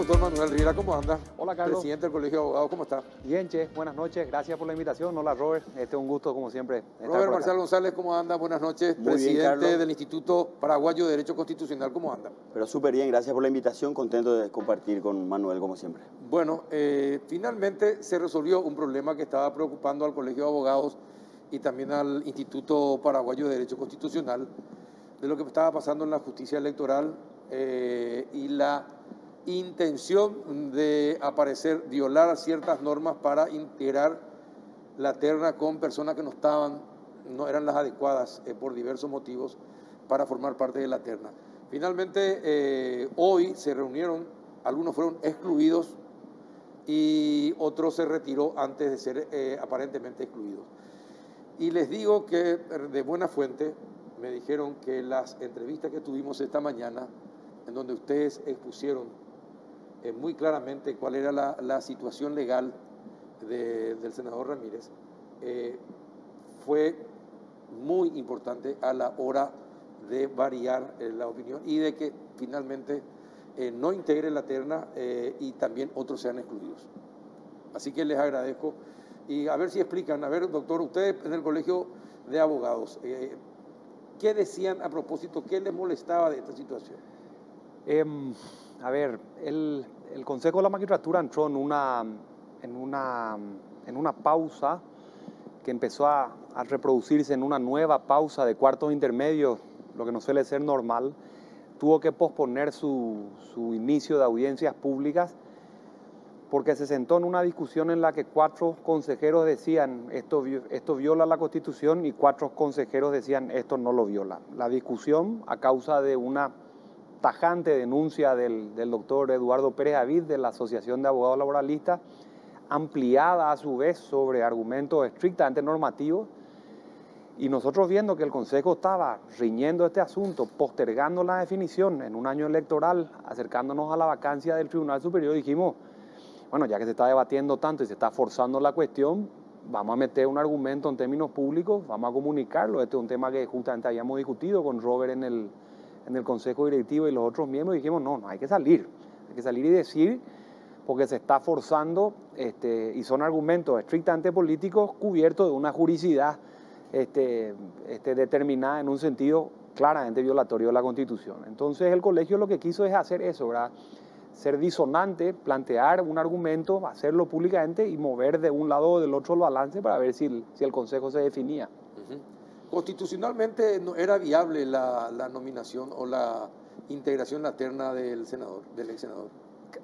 doctor Manuel Riera, ¿cómo anda? Hola, Carlos. Presidente del Colegio de Abogados, ¿cómo está? Bien, che, buenas noches, gracias por la invitación. Hola, Robert, un gusto como siempre. Robert Marcial González, ¿cómo anda? Buenas noches, Muy presidente bien, Carlos. del Instituto Paraguayo de Derecho Constitucional, ¿cómo anda? Pero súper bien, gracias por la invitación, contento de compartir con Manuel como siempre. Bueno, finalmente se resolvió un problema que estaba preocupando al Colegio de Abogados y también al Instituto Paraguayo de Derecho Constitucional, de lo que estaba pasando en la justicia electoral y la intención de violar ciertas normas para integrar la terna con personas que no eran las adecuadas por diversos motivos para formar parte de la terna. Finalmente, hoy se reunieron, algunos fueron excluidos y otros se retiró antes de ser aparentemente excluidos. Y les digo que de buena fuente me dijeron que las entrevistas que tuvimos esta mañana, en donde ustedes expusieron muy claramente cuál era la situación legal del senador Ramírez, fue muy importante a la hora de variar la opinión y de que finalmente no integre la terna y también otros sean excluidos. Así que les agradezco y a ver si explican. A ver, doctor, ustedes en el Colegio de Abogados, ¿qué decían a propósito? ¿Qué les molestaba de esta situación? A ver, el Consejo de la Magistratura entró en una pausa que empezó a reproducirse en una nueva pausa de cuartos intermedios, lo que no suele ser normal. Tuvo que posponer su inicio de audiencias públicas porque se sentó en una discusión en la que 4 consejeros decían esto viola la Constitución y 4 consejeros decían esto no lo viola. La discusión, a causa de una tajante denuncia del doctor Eduardo Pérez Avid de la Asociación de Abogados Laboralistas, ampliada a su vez sobre argumentos estrictamente normativos, y nosotros viendo que el Consejo estaba riñendo este asunto, postergando la definición en un año electoral, acercándonos a la vacancia del Tribunal Superior, dijimos, bueno, ya que se está debatiendo tanto y se está forzando la cuestión, vamos a meter un argumento en términos públicos, vamos a comunicarlo. Este es un tema que justamente habíamos discutido con Robert en el Consejo Directivo y los otros miembros, y dijimos, no, hay que salir y decir, porque se está forzando, y son argumentos estrictamente políticos cubiertos de una juridicidad determinada en un sentido claramente violatorio de la Constitución. Entonces el colegio lo que quiso es hacer eso, ¿verdad? Ser disonante, plantear un argumento, hacerlo públicamente y mover de un lado o del otro el balance para ver si el Consejo se definía. Constitucionalmente no era viable la nominación o la integración en la terna del ex senador.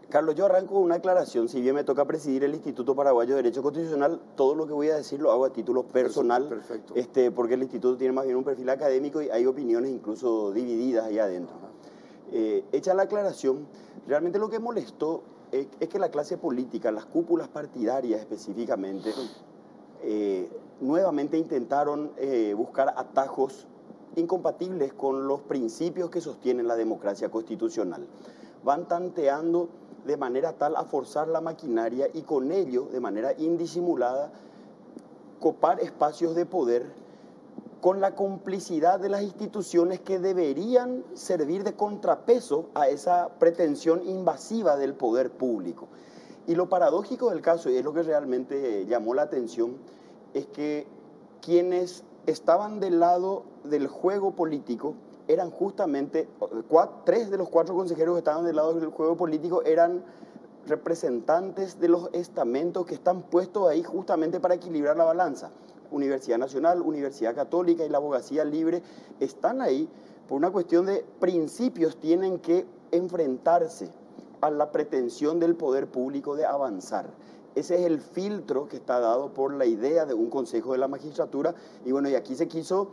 Carlos, yo arranco una aclaración. Si bien me toca presidir el Instituto Paraguayo de Derecho Constitucional, todo lo que voy a decir lo hago a título personal. Perfecto. Porque el instituto tiene más bien un perfil académico y hay opiniones incluso divididas ahí adentro. Hecha la aclaración, realmente lo que molestó es que la clase política, las cúpulas partidarias específicamente, nuevamente intentaron buscar atajos incompatibles con los principios que sostienen la democracia constitucional. Van tanteando de manera tal a forzar la maquinaria y con ello, de manera indisimulada, copar espacios de poder con la complicidad de las instituciones que deberían servir de contrapeso a esa pretensión invasiva del poder público. Y lo paradójico del caso, y es lo que realmente llamó la atención, es que quienes estaban del lado del juego político eran justamente, 3 de los 4 consejeros que estaban del lado del juego político eran representantes de los estamentos que están puestos ahí justamente para equilibrar la balanza. Universidad Nacional, Universidad Católica y la Abogacía Libre están ahí por una cuestión de principios, tienen que enfrentarse a la pretensión del poder público de avanzar. Ese es el filtro que está dado por la idea de un Consejo de la Magistratura. Y bueno, y aquí se quiso,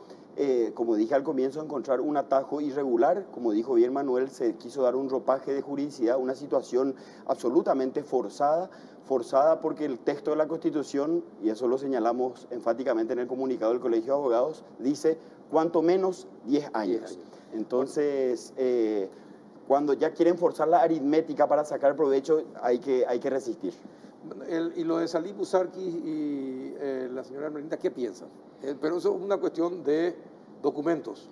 como dije al comienzo, encontrar un atajo irregular. Como dijo bien Manuel, se quiso dar un ropaje de juridicidad, una situación absolutamente forzada porque el texto de la Constitución, y eso lo señalamos enfáticamente en el comunicado del Colegio de Abogados, dice cuanto menos 10 años. Entonces, cuando ya quieren forzar la aritmética para sacar provecho, hay que resistir. Y lo de Salih Busarqui y la señora Ermelinda, ¿qué piensan? Pero eso es una cuestión de documentos.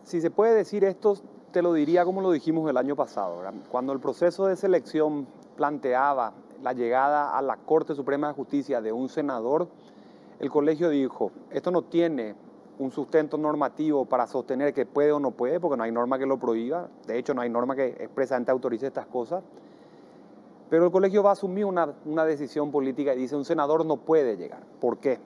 Si se puede decir esto, te lo diría como lo dijimos el año pasado, ¿verdad? Cuando el proceso de selección planteaba la llegada a la Corte Suprema de Justicia de un senador, el colegio dijo, esto no tiene un sustento normativo para sostener que puede o no puede, porque no hay norma que lo prohíba, de hecho no hay norma que expresamente autorice estas cosas, pero el colegio va a asumir una decisión política y dice, un senador no puede llegar. ¿Por qué?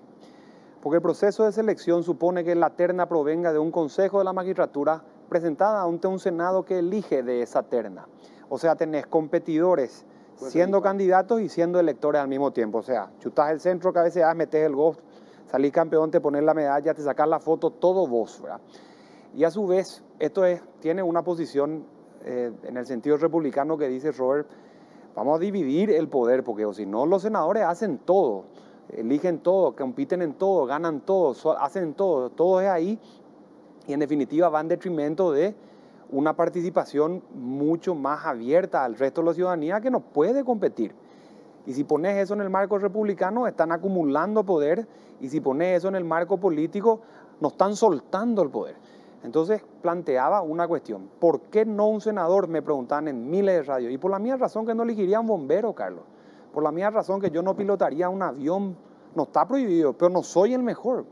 Porque el proceso de selección supone que la terna provenga de un consejo de la magistratura presentada ante un senado que elige de esa terna. O sea, tenés competidores siendo candidatos y siendo electores al mismo tiempo. O sea, chutás el centro, cabeceás, metés el gol, salís campeón, te pones la medalla, te sacás la foto, todo vos, ¿verdad? Y a su vez, tiene una posición en el sentido republicano que dice Robert, vamos a dividir el poder, porque o si no los senadores hacen todo, eligen todo, compiten en todo, ganan todo, hacen todo es ahí, y en definitiva va en detrimento de una participación mucho más abierta al resto de la ciudadanía que no puede competir. Y si pones eso en el marco republicano, están acumulando poder, y si pones eso en el marco político, nos están soltando el poder. Entonces planteaba una cuestión, ¿por qué no un senador? Me preguntaban en miles de radios, y por la misma razón que no elegiría un bombero, Carlos, por la misma razón que yo no pilotaría un avión, no está prohibido, pero no soy el mejor.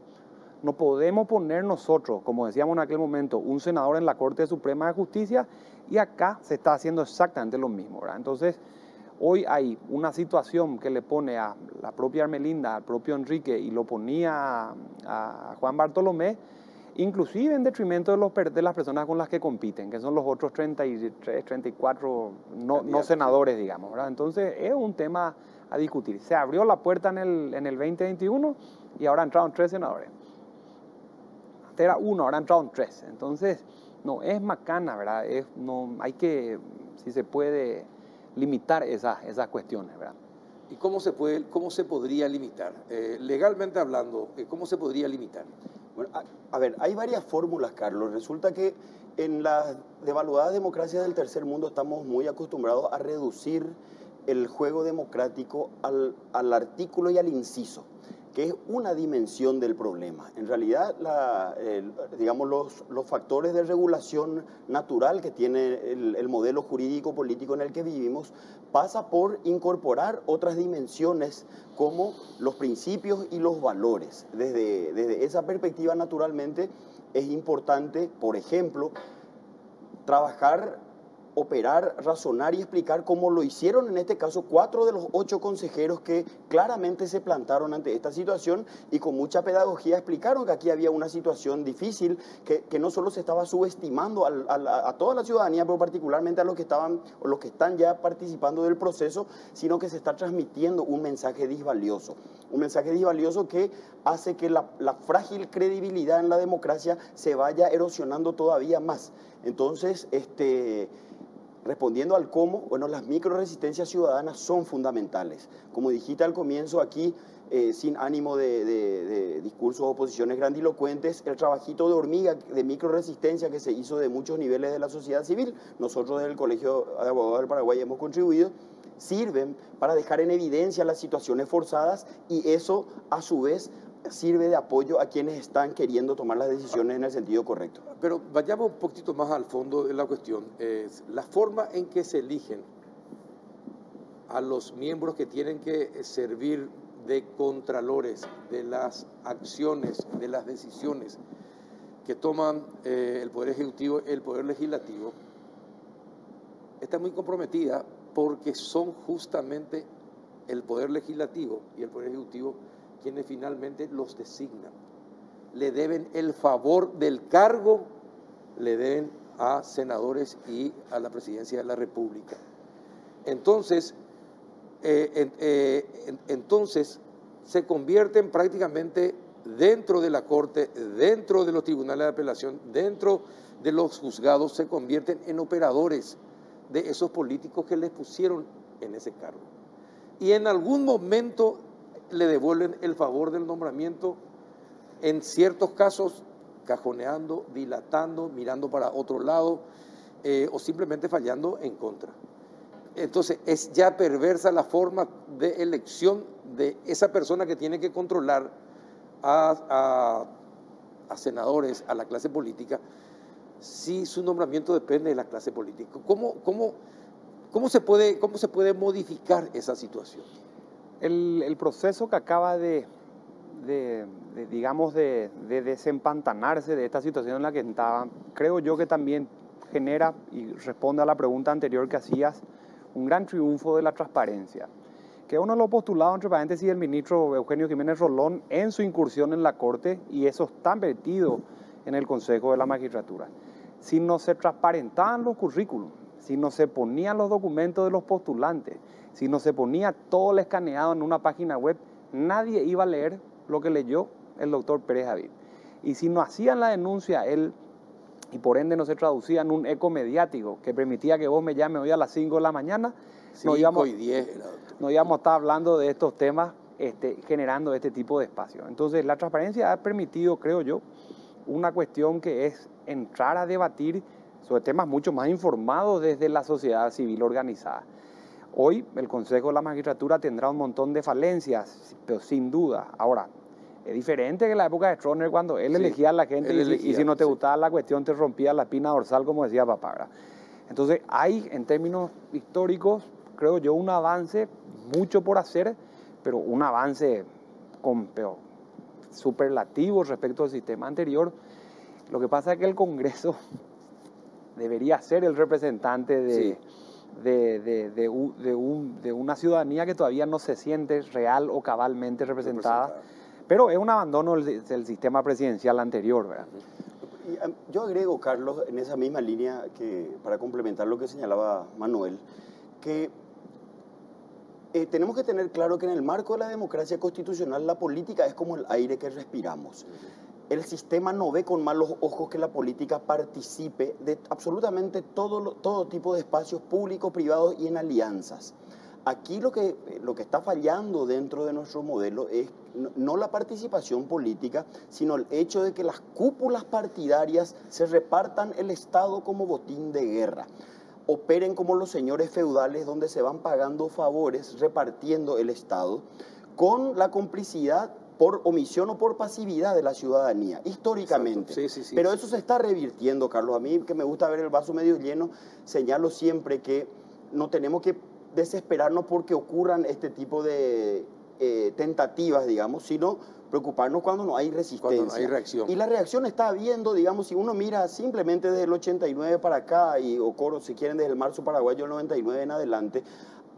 No podemos poner nosotros, como decíamos en aquel momento, un senador en la Corte Suprema de Justicia, y acá se está haciendo exactamente lo mismo, ¿verdad? Entonces, hoy hay una situación que le pone a la propia Ermelinda, al propio Enrique, y lo ponía a Juan Bartolomé, inclusive en detrimento de las personas con las que compiten, que son los otros 33, 34 no senadores, digamos, ¿verdad? Entonces, es un tema a discutir. Se abrió la puerta en el 2021 y ahora entraron 3 senadores. Antes era 1, ahora entraron 3. Entonces, no, es macana, ¿verdad? Hay que, si se puede, limitar esas cuestiones, ¿verdad? ¿Y cómo se podría limitar? Legalmente hablando, ¿cómo se podría limitar? Bueno, a ver, hay varias fórmulas, Carlos. Resulta que en las devaluadas democracias del tercer mundo estamos muy acostumbrados a reducir el juego democrático al artículo y al inciso, que es una dimensión del problema. En realidad, digamos, los factores de regulación natural que tiene el modelo jurídico político en el que vivimos pasa por incorporar otras dimensiones como los principios y los valores. Desde esa perspectiva, naturalmente, es importante, por ejemplo, trabajar, operar, razonar y explicar cómo lo hicieron en este caso 4 de los 8 consejeros que claramente se plantaron ante esta situación y con mucha pedagogía explicaron que aquí había una situación difícil, que no solo se estaba subestimando a toda la ciudadanía, pero particularmente a los que están ya participando del proceso, sino que se está transmitiendo un mensaje disvalioso. Un mensaje disvalioso que hace que la frágil credibilidad en la democracia se vaya erosionando todavía más. Entonces, respondiendo al cómo, bueno, las microresistencias ciudadanas son fundamentales. Como dijiste al comienzo aquí, sin ánimo de discursos o oposiciones grandilocuentes, el trabajito de hormiga de microresistencia que se hizo de muchos niveles de la sociedad civil, nosotros desde el Colegio de Abogados del Paraguay hemos contribuido, sirven para dejar en evidencia las situaciones forzadas y eso, a su vez, sirve de apoyo a quienes están queriendo tomar las decisiones en el sentido correcto. Pero vayamos un poquito más al fondo de la cuestión. La forma en que se eligen a los miembros que tienen que servir de contralores de las acciones, de las decisiones que toman el Poder Ejecutivo y el Poder Legislativo, está muy comprometida porque son justamente el Poder Legislativo y el Poder Ejecutivo quienes finalmente los designan. Le deben el favor del cargo, le deben a senadores y a la presidencia de la República. Entonces, se convierten prácticamente dentro de la Corte, dentro de los tribunales de apelación, dentro de los juzgados, se convierten en operadores de esos políticos que les pusieron en ese cargo. Y en algún momento le devuelven el favor del nombramiento, en ciertos casos cajoneando, dilatando, mirando para otro lado o simplemente fallando en contra. Entonces es ya perversa la forma de elección de esa persona que tiene que controlar a senadores, a la clase política, si su nombramiento depende de la clase política? ¿Cómo se puede modificar esa situación? El proceso que acaba digamos, de desempantanarse de esta situación en la que estaba, creo yo que también genera, y responde a la pregunta anterior que hacías, un gran triunfo de la transparencia, que uno lo postulado, entre paréntesis, el ministro Eugenio Jiménez Rolón en su incursión en la Corte, y eso está vertido en el Consejo de la Magistratura. Si no se transparentaban los currículums, si no se ponían los documentos de los postulantes, si no se ponía todo el escaneado en una página web, nadie iba a leer lo que leyó el doctor Pérez Avid. Y si no hacían la denuncia él, y por ende no se traducía en un eco mediático que permitía que vos me llames hoy a las 5 de la mañana, 5 y 10. No íbamos a estar hablando de estos temas, generando este tipo de espacio. Entonces, la transparencia ha permitido, creo yo, una cuestión que es entrar a debatir sobre temas mucho más informados desde la sociedad civil organizada. Hoy el Consejo de la Magistratura tendrá un montón de falencias, pero sin duda. Ahora, es diferente que la época de Stroessner, cuando él elegía a la gente y si no te gustaba la cuestión te rompía la espina dorsal, como decía papá, ¿verdad? Entonces hay, en términos históricos, creo yo, un avance, mucho por hacer, pero un avance superlativo respecto al sistema anterior. Lo que pasa es que el Congreso debería ser el representante de una ciudadanía que todavía no se siente real o cabalmente representada. Pero es un abandono del sistema presidencial anterior, ¿verdad? Yo agrego, Carlos, en esa misma línea, para complementar lo que señalaba Manuel, que tenemos que tener claro que en el marco de la democracia constitucional la política es como el aire que respiramos. El sistema no ve con malos ojos que la política participe de absolutamente todo tipo de espacios públicos, privados y en alianzas. Aquí lo que está fallando dentro de nuestro modelo es no la participación política, sino el hecho de que las cúpulas partidarias se repartan el Estado como botín de guerra. Operen como los señores feudales donde se van pagando favores repartiendo el Estado con la complicidad por omisión o por pasividad de la ciudadanía, históricamente. Sí, Pero eso se está revirtiendo, Carlos. A mí, que me gusta ver el vaso medio lleno, señalo siempre que no tenemos que desesperarnos porque ocurran este tipo de tentativas, digamos, sino preocuparnos cuando no hay resistencia. Cuando no hay reacción. Y la reacción está habiendo, digamos, si uno mira simplemente desde el 89 para acá, o si quieren desde el marzo paraguayo del 99 en adelante,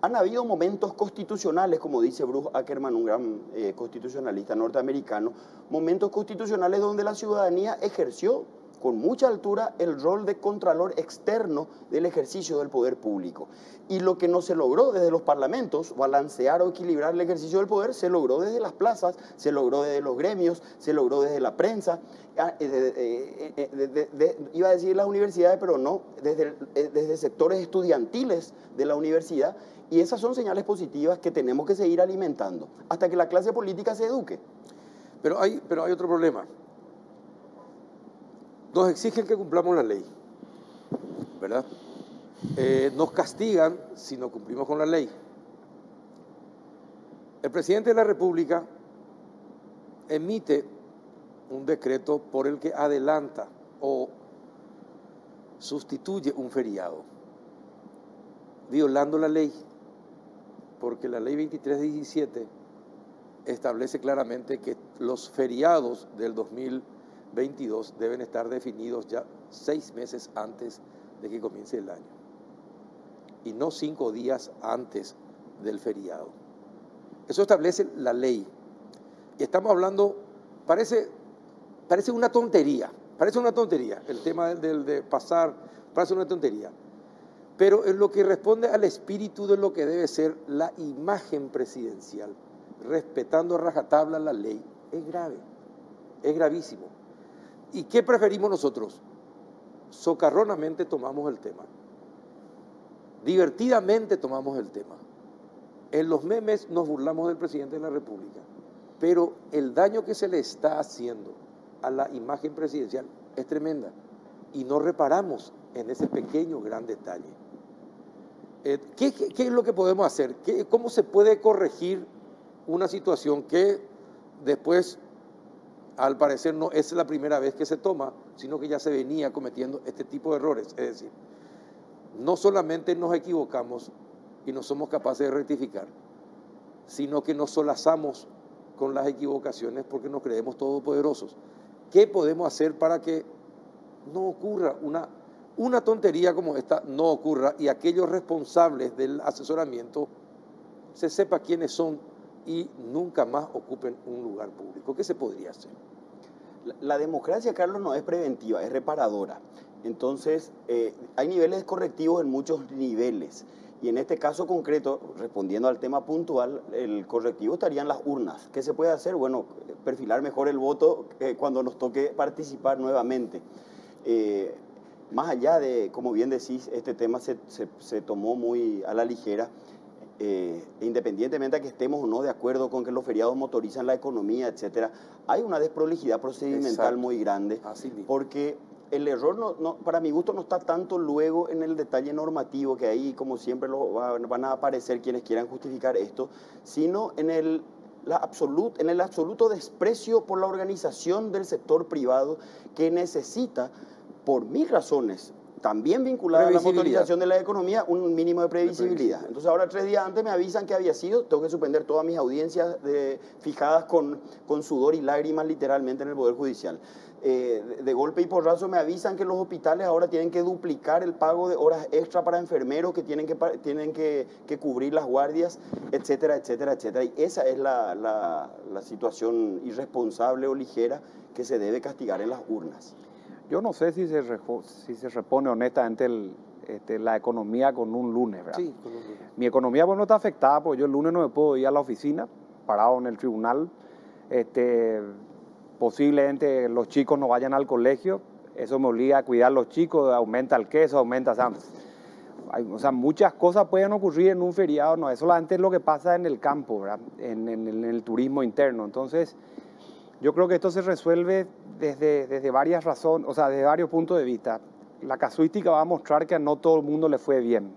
han habido momentos constitucionales, como dice Bruce Ackerman, un gran constitucionalista norteamericano, momentos constitucionales donde la ciudadanía ejerció con mucha altura el rol de contralor externo del ejercicio del poder público. Y lo que no se logró desde los parlamentos, balancear o equilibrar el ejercicio del poder, se logró desde las plazas, se logró desde los gremios, se logró desde la prensa, iba a decir las universidades, pero no, desde sectores estudiantiles de la universidad. Y esas son señales positivas que tenemos que seguir alimentando hasta que la clase política se eduque. Pero hay otro problema. Nos exigen que cumplamos la ley, ¿verdad? Nos castigan si no cumplimos con la ley. El presidente de la República emite un decreto por el que adelanta o sustituye un feriado, violando la ley, porque la ley 2317 establece claramente que los feriados del 2022 deben estar definidos ya 6 meses antes de que comience el año y no 5 días antes del feriado. Eso establece la ley. Y estamos hablando, parece una tontería, el tema de pasar, parece una tontería, pero es lo que responde al espíritu de lo que debe ser la imagen presidencial, respetando a rajatabla la ley. Es grave, es gravísimo. ¿Y qué preferimos nosotros? Socarronamente tomamos el tema, divertidamente tomamos el tema. En los memes nos burlamos del presidente de la República, pero el daño que se le está haciendo a la imagen presidencial es tremenda y no reparamos en ese pequeño gran detalle. ¿Qué es lo que podemos hacer? ¿Cómo se puede corregir una situación que después al parecer no es la primera vez que se toma, sino que ya se venía cometiendo este tipo de errores. Es decir, no solamente nos equivocamos y no somos capaces de rectificar, sino que nos solazamos con las equivocaciones porque nos creemos todopoderosos. ¿Qué podemos hacer para que no ocurra una tontería como esta, no ocurra, y aquellos responsables del asesoramiento se sepa quiénes son y nunca más ocupen un lugar público? ¿Qué se podría hacer? La democracia, Carlos, no es preventiva, es reparadora. Entonces, hay niveles correctivos en muchos niveles. Y en este caso concreto, respondiendo al tema puntual, el correctivo estaría en las urnas. ¿Qué se puede hacer? Bueno, perfilar mejor el voto cuando nos toque participar nuevamente. Más allá de, como bien decís, este tema se tomó muy a la ligera. Independientemente de que estemos o no de acuerdo con que los feriados motorizan la economía, etcétera, hay una desprolijidad procedimental Exacto. muy grande. Así mismo. Porque el error, para mi gusto, no está tanto luego en el detalle normativo, que ahí, como siempre, van a aparecer quienes quieran justificar esto, sino en el absoluto desprecio por la organización del sector privado, que necesita, por mil razones, también vinculada a la motorización de la economía, un mínimo de previsibilidad. Entonces ahora 3 días antes me avisan que había sido, tengo que suspender todas mis audiencias fijadas con sudor y lágrimas literalmente en el Poder Judicial. De golpe y porrazo me avisan que los hospitales ahora tienen que duplicar el pago de horas extra para enfermeros que tienen que cubrir las guardias, etcétera, etcétera, etcétera. Y esa es la situación irresponsable o ligera que se debe castigar en las urnas. Yo no sé si se repone honestamente la economía con un lunes, ¿verdad? Sí, con un lunes. Mi economía, bueno, está afectada porque yo el lunes no me puedo ir a la oficina, parado en el tribunal. Posiblemente los chicos no vayan al colegio, eso me obliga a cuidar a los chicos, aumenta el queso, aumenta... O sea, muchas cosas pueden ocurrir en un feriado, no es solamente lo que pasa en el campo, ¿verdad? En el turismo interno. Entonces, yo creo que esto se resuelve desde varias razones, o sea, desde varios puntos de vista. La casuística va a mostrar que a no todo el mundo le fue bien.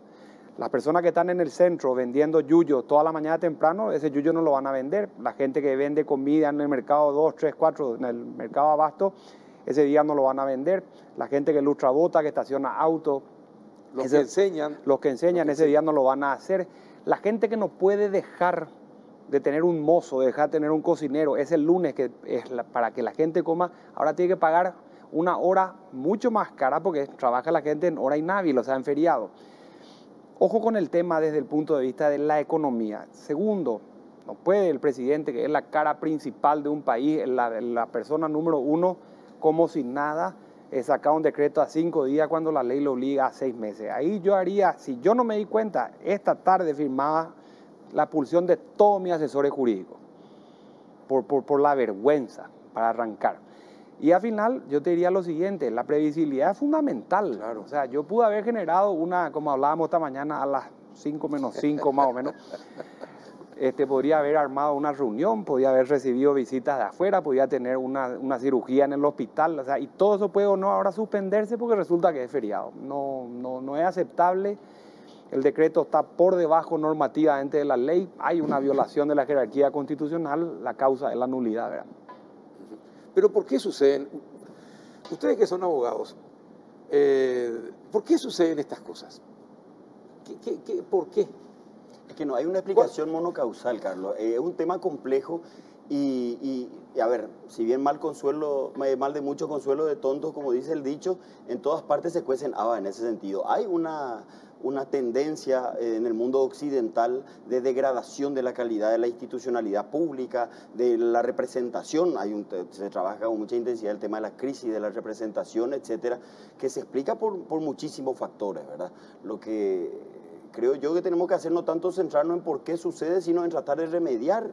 Las personas que están en el centro vendiendo yuyo toda la mañana temprano, ese yuyo no lo van a vender. La gente que vende comida en el mercado 2, 3, 4, en el mercado abasto, ese día no lo van a vender. La gente que lustra bota, que estaciona auto, los que enseñan ese día no lo van a hacer. La gente que no puede dejar de tener un mozo, de dejar de tener un cocinero, es el lunes que es para que la gente coma, ahora tiene que pagar una hora mucho más cara porque trabaja la gente en hora inhábil, o sea, en feriado. Ojo con el tema desde el punto de vista de la economía. Segundo, no puede el presidente, que es la cara principal de un país, la persona número 1, como si nada, sacar un decreto a 5 días cuando la ley lo obliga a 6 meses. Ahí yo haría, si yo no me di cuenta, esta tarde firmaba la expulsión de todos mis asesores jurídicos por la vergüenza, para arrancar. Y al final yo te diría lo siguiente, la previsibilidad es fundamental. Claro. O sea, yo pude haber generado como hablábamos esta mañana, a las 5 menos 5 más o menos, podría haber armado una reunión, podría haber recibido visitas de afuera, podría tener una cirugía en el hospital, o sea, y todo eso puede o no ahora suspenderse porque resulta que es feriado. No es aceptable. El decreto está por debajo normativamente de la ley, hay una violación de la jerarquía constitucional, la causa es la nulidad, ¿verdad? Pero ¿por qué suceden? Ustedes que son abogados, ¿por qué suceden estas cosas? ¿Por qué? Es que no hay una explicación monocausal, Carlos. Es un tema complejo y a ver, si bien mal de mucho consuelo de tontos, como dice el dicho, en todas partes se cuecen habas en ese sentido. Hay una tendencia en el mundo occidental de degradación de la calidad de la institucionalidad pública, de la representación. Se trabaja con mucha intensidad el tema de la crisis de la representación, etcétera, que se explica por muchísimos factores, ¿verdad? Lo que creo yo que tenemos que hacer no tanto centrarnos en por qué sucede, sino en tratar de remediar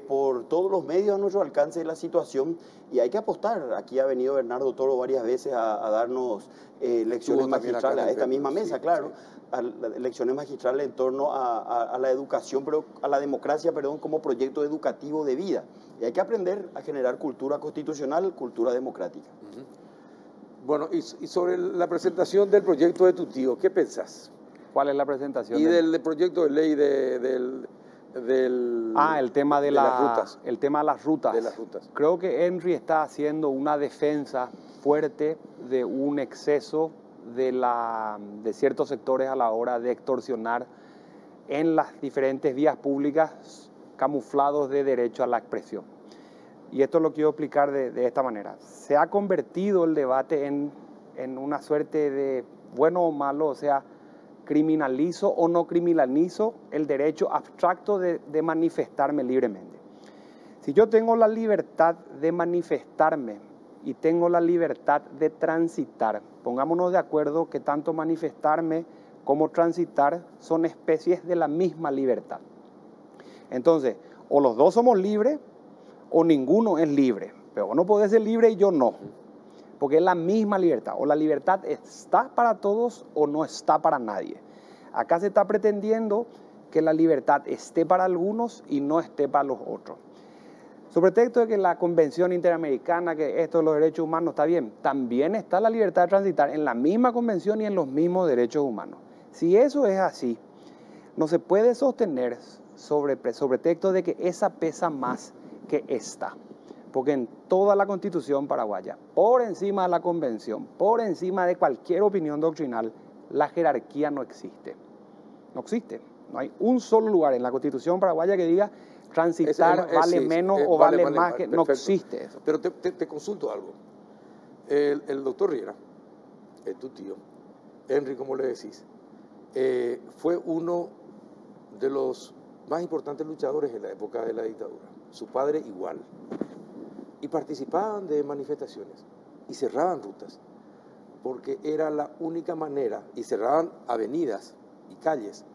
por todos los medios a nuestro alcance de la situación, y hay que apostar. Aquí ha venido Bernardo Toro varias veces a darnos lecciones magistrales a esta misma mesa, sí, claro, sí. Lecciones magistrales en torno a la educación, a la democracia, como proyecto educativo de vida. Y hay que aprender a generar cultura constitucional, cultura democrática. Bueno, y sobre la presentación del proyecto de tu tío, ¿qué pensás? ¿Cuál es la presentación? Y del proyecto de ley el tema de las rutas. El tema de las rutas. De las rutas. Creo que Henry está haciendo una defensa fuerte de un exceso de ciertos sectores a la hora de extorsionar en las diferentes vías públicas camuflados de derecho a la expresión. Y esto lo quiero explicar de esta manera. Se ha convertido el debate en una suerte de bueno o malo, o sea, criminalizo o no criminalizo el derecho abstracto de manifestarme libremente. Si yo tengo la libertad de manifestarme y tengo la libertad de transitar, pongámonos de acuerdo que tanto manifestarme como transitar son especies de la misma libertad. Entonces, o los dos somos libres o ninguno es libre. Pero vos no podés ser libre y yo no, porque es la misma libertad. O la libertad está para todos o no está para nadie. Acá se está pretendiendo que la libertad esté para algunos y no esté para los otros. Sobre texto de que la Convención Interamericana, que esto de los derechos humanos está bien, también está la libertad de transitar en la misma convención y en los mismos derechos humanos. Si eso es así, no se puede sostener sobre texto de que esa pesa más que esta. Porque en toda la Constitución paraguaya, por encima de la Convención, por encima de cualquier opinión doctrinal, la jerarquía no existe. No existe. No hay un solo lugar en la Constitución paraguaya que diga transitar vale menos o vale más. Que no existe eso. Pero te consulto algo. El doctor Riera, tu tío, Henry, como le decís, fue uno de los más importantes luchadores en la época de la dictadura. Su padre igual. Y participaban de manifestaciones y cerraban rutas, porque era la única manera, y cerraban avenidas y calles,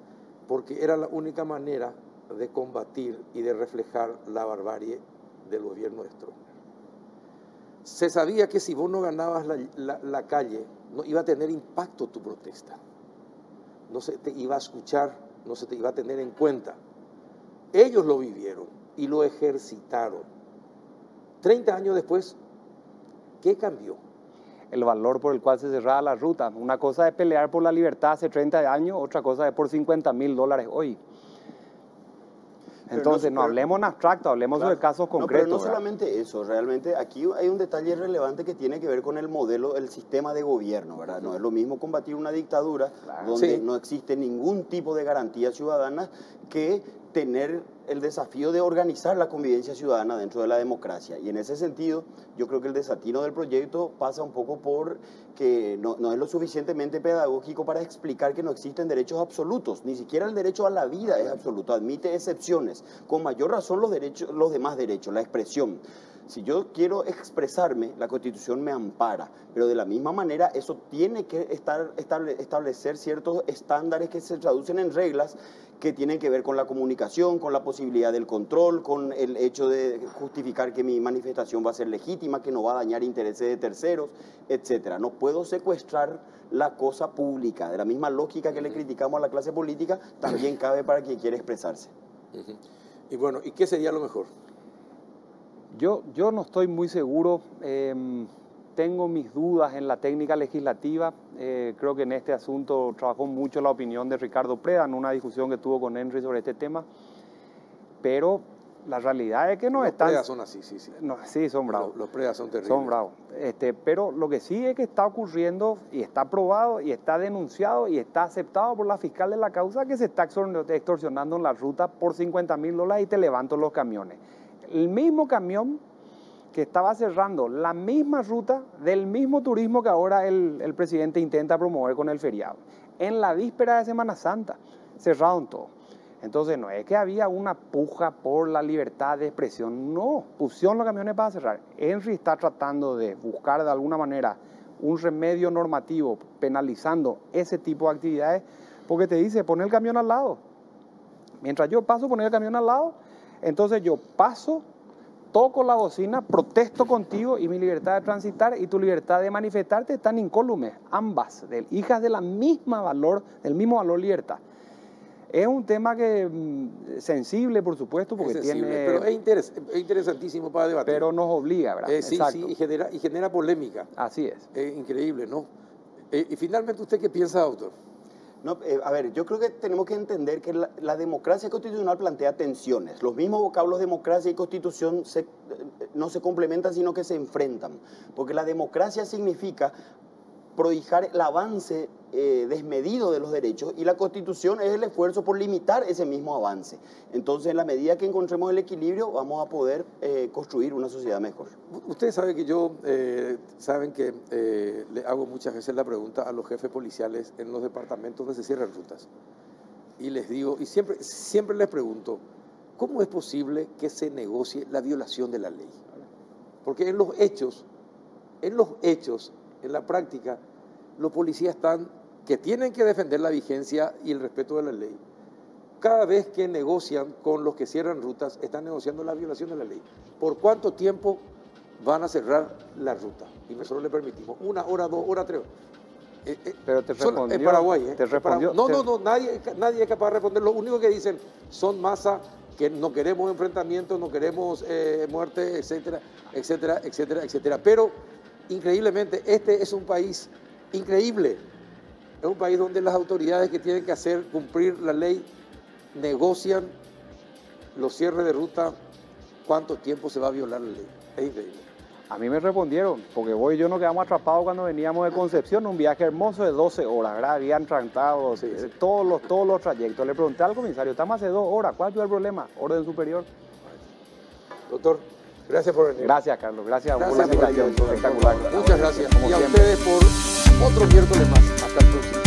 porque era la única manera de combatir y de reflejar la barbarie del gobierno de Stroessner. Se sabía que si vos no ganabas la calle, no iba a tener impacto tu protesta, no se te iba a escuchar, no se te iba a tener en cuenta. Ellos lo vivieron y lo ejercitaron. 30 años después, ¿qué cambió? El valor por el cual se cerraba la ruta. Una cosa es pelear por la libertad hace 30 años, otra cosa es por $50.000 hoy. Entonces, no hablemos en abstracto, hablemos sobre casos concretos. Pero no solamente eso, realmente aquí hay un detalle relevante que tiene que ver con el modelo, el sistema de gobierno, ¿verdad? No es lo mismo combatir una dictadura donde no existe ningún tipo de garantía ciudadana que tener el desafío de organizar la convivencia ciudadana dentro de la democracia. Y en ese sentido, yo creo que el desatino del proyecto pasa un poco por que no es lo suficientemente pedagógico para explicar que no existen derechos absolutos. Ni siquiera el derecho a la vida es absoluto, admite excepciones. Con mayor razón los demás derechos, la expresión. Si yo quiero expresarme, la Constitución me ampara, pero de la misma manera eso tiene que establecer ciertos estándares que se traducen en reglas que tienen que ver con la comunicación, con la posibilidad del control, con el hecho de justificar que mi manifestación va a ser legítima, que no va a dañar intereses de terceros, etc. No puedo secuestrar la cosa pública. De la misma lógica que le criticamos a la clase política, también cabe para quien quiere expresarse. Y bueno, ¿y qué sería lo mejor? Yo no estoy muy seguro, tengo mis dudas en la técnica legislativa, creo que en este asunto trabajó mucho la opinión de Ricardo Preda en una discusión que tuvo con Henry sobre este tema, pero la realidad es que no están... Los Preda son así, sí. No, sí, son bravos. Los Preda son terribles. Son bravos. Pero lo que sí es que está ocurriendo y está probado y está denunciado y está aceptado por la fiscal de la causa que se está extorsionando en la ruta por $50.000 y te levanto los camiones. El mismo camión que estaba cerrando la misma ruta del mismo turismo que ahora el presidente intenta promover con el feriado. En la víspera de Semana Santa, cerraron todo. Entonces no es que había una puja por la libertad de expresión, no, pusieron los camiones para cerrar. Henry está tratando de buscar de alguna manera un remedio normativo penalizando ese tipo de actividades porque te dice, pon el camión al lado. Mientras yo paso, poner el camión al lado. Entonces yo paso, toco la bocina, protesto contigo y mi libertad de transitar y tu libertad de manifestarte están incólumes, ambas, hijas del mismo valor libertad. Es un tema sensible, por supuesto, porque sensible, tiene... pero es interesantísimo para debatir. Pero nos obliga, ¿verdad? Sí, y genera polémica. Así es. Increíble, ¿no? Y finalmente, ¿usted qué piensa, doctor? No, a ver, yo creo que tenemos que entender que la democracia constitucional plantea tensiones. Los mismos vocablos democracia y constitución no se complementan, sino que se enfrentan. Porque la democracia significa prodigar el avance desmedido de los derechos, y la Constitución es el esfuerzo por limitar ese mismo avance. Entonces, en la medida que encontremos el equilibrio, vamos a poder construir una sociedad mejor. Ustedes saben que saben que le hago muchas veces la pregunta a los jefes policiales en los departamentos donde se cierran rutas. Y les digo, y siempre les pregunto, ¿cómo es posible que se negocie la violación de la ley? Porque en los hechos, en la práctica, los policías que tienen que defender la vigencia y el respeto de la ley. Cada vez que negocian con los que cierran rutas, están negociando la violación de la ley. ¿Por cuánto tiempo van a cerrar la ruta? Y nosotros le permitimos 1 hora, 2 horas, 3 horas. Pero te respondió. En Paraguay, Te respondió. No, nadie es capaz de responder. Lo único que dicen son masa, que no queremos enfrentamientos, no queremos muerte, etcétera, etcétera, etcétera, etcétera. Pero, increíblemente, este es un país increíble. Es un país donde las autoridades que tienen que hacer cumplir la ley negocian los cierres de ruta, cuánto tiempo se va a violar la ley. Es increíble. A mí me respondieron, porque vos y yo nos quedamos atrapados cuando veníamos de Concepción, un viaje hermoso de 12 horas, ¿verdad? Habían trancado todos los trayectos. Le pregunté al comisario, estamos hace 2 horas, ¿cuál es el problema? Orden superior. Doctor, gracias por venir. Gracias, Carlos, gracias por Gracias la por invitación, venir. espectacular. Muchas gracias. Como Y a siempre. ustedes por otro miércoles más. Hasta el próximo.